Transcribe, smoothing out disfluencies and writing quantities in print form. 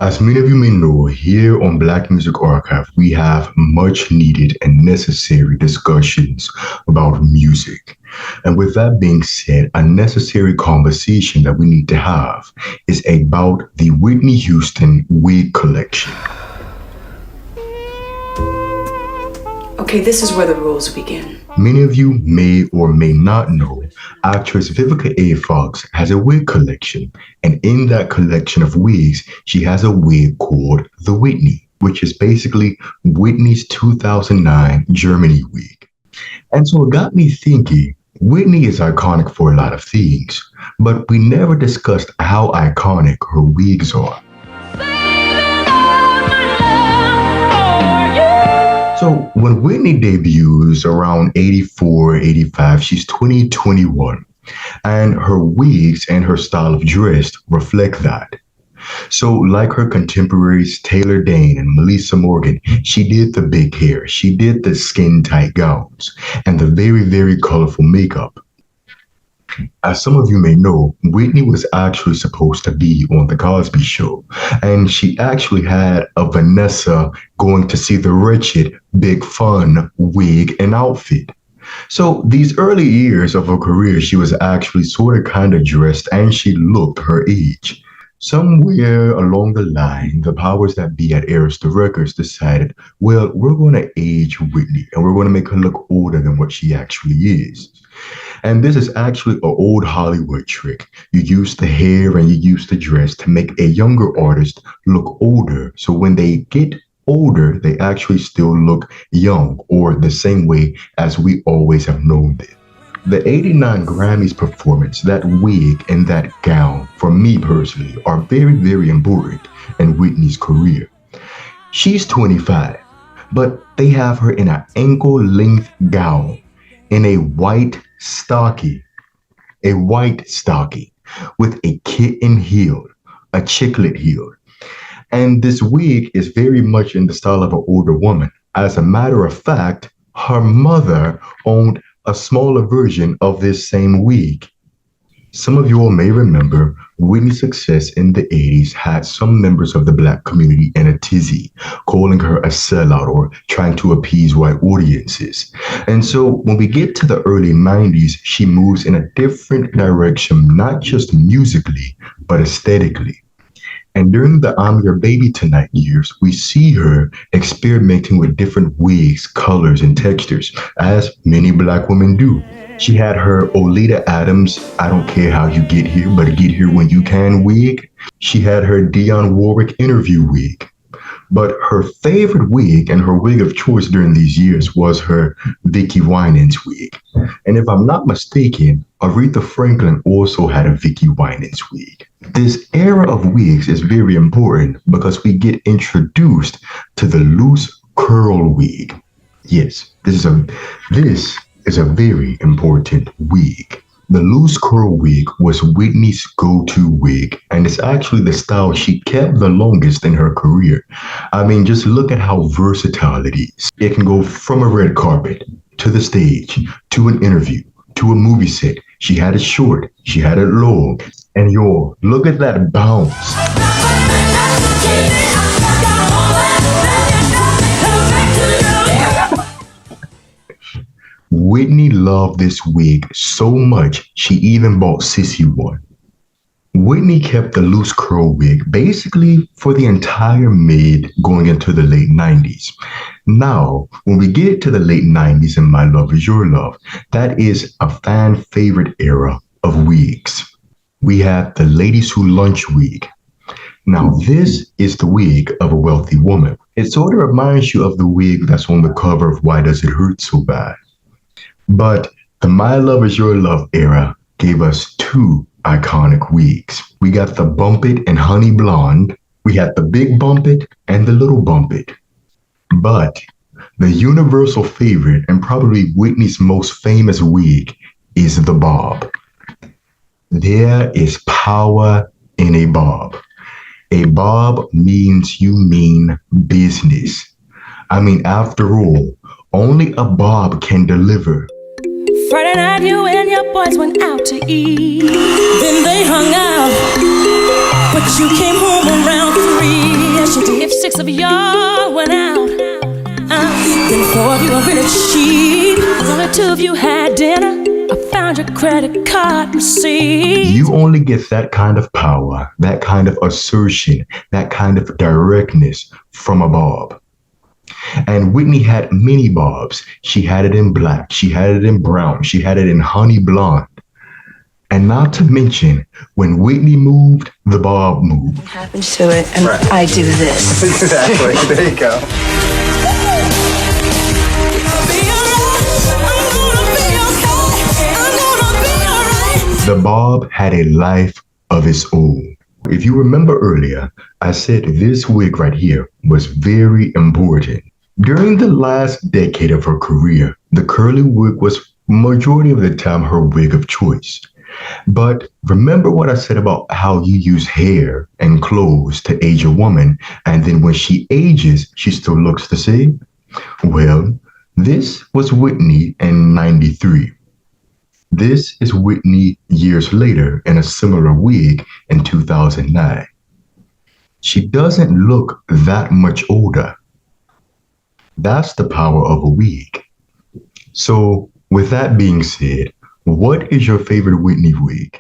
As many of you may know, here on Black Music Archive, we have much needed and necessary discussions about music. And with that being said, a necessary conversation that we need to have is about the Whitney Houston wig collection. Okay, this is where the rules begin. Many of you may or may not know, actress Vivica A. Fox has a wig collection, and in that collection of wigs, she has a wig called the Whitney, which is basically Whitney's 2009 Germany wig. And so it got me thinking, Whitney is iconic for a lot of things, but we never discussed how iconic her wigs are. So when Whitney debuts around 84, 85, she's 20, 21, and her wigs and her style of dress reflect that. So like her contemporaries Taylor Dayne and Melissa Morgan, she did the big hair, she did the skin-tight gowns, and the very, very colorful makeup. As some of you may know, Whitney was actually supposed to be on The Cosby Show, and she actually had a Vanessa going to see the wretched Big Fun wig and outfit. So these early years of her career, she was actually sort of kind of dressed and she looked her age. Somewhere along the line, the powers that be at Arista Records decided, well, we're going to age Whitney and we're going to make her look older than what she actually is. And this is actually an old Hollywood trick. You use the hair and you use the dress to make a younger artist look older. So when they get older, they actually still look young, or the same way as we always have known them. The 89 Grammys performance, that wig and that gown, for me personally, are very, very important in Whitney's career. She's 25, but they have her in an ankle-length gown in a white stocking with a kitten heel, a chicklet heel. And this wig is very much in the style of an older woman. As a matter of fact, her mother owned a smaller version of this same wig. Some of you all may remember Whitney's success in the 80s had some members of the Black community in a tizzy, calling her a sellout or trying to appease white audiences. And so when we get to the early 90s, she moves in a different direction, not just musically, but aesthetically. And during the I'm Your Baby Tonight years, we see her experimenting with different wigs, colors, and textures, as many Black women do. She had her Oleta Adams, I don't care how you get here, but get here when you can wig. She had her Dionne Warwick interview wig. But her favorite wig and her wig of choice during these years was her Vicki Winans wig. And if I'm not mistaken, Aretha Franklin also had a Vicki Winans wig. This era of wigs is very important because we get introduced to the loose curl wig. Yes, this is a very important wig. The loose curl wig was Whitney's go-to wig, and it's actually the style she kept the longest in her career. I mean, just look at how versatile it is. It can go from a red carpet, to the stage, to an interview, to a movie set. She had it short, she had it long, and yo, look at that bounce. Whitney loved this wig so much, she even bought Sissy one. Whitney kept the loose curl wig basically for the entire mid going into the late 90s. Now, when we get to the late 90s and My Love Is Your Love, that is a fan favorite era of wigs. We have the Ladies Who Lunch wig. Now, this is the wig of a wealthy woman. It sort of reminds you of the wig that's on the cover of Why Does It Hurt So Bad? But the My Love Is Your Love era gave us two iconic wigs. We got the Bump It and Honey Blonde. We had the Big Bump It and the Little Bump It. But the universal favorite and probably Whitney's most famous wig is the bob. There is power in a bob. A bob means you mean business. I mean, after all, only a bob can deliver. Friday night you and your boys went out to eat. Then they hung out, but you came home around 3. six of y'all went out. Then four of you were really cheap. Only two of you had dinner. I found your credit card receipt. You only get that kind of power, that kind of assertion, that kind of directness from a bob. And Whitney had many bobs. She had it in black, she had it in brown, she had it in honey blonde. And not to mention, when Whitney moved, the bob moved. What happens to it, and I do this. Exactly. There you go. The bob had a life of its own. If you remember earlier, I said this wig right here was very important. During the last decade of her career, the curly wig was majority of the time her wig of choice. But remember what I said about how you use hair and clothes to age a woman, and then when she ages, she still looks the same? Well, this was Whitney in '93. This is Whitney years later in a similar wig in 2009. She doesn't look that much older. That's the power of a wig. So with that being said, what is your favorite Whitney wig?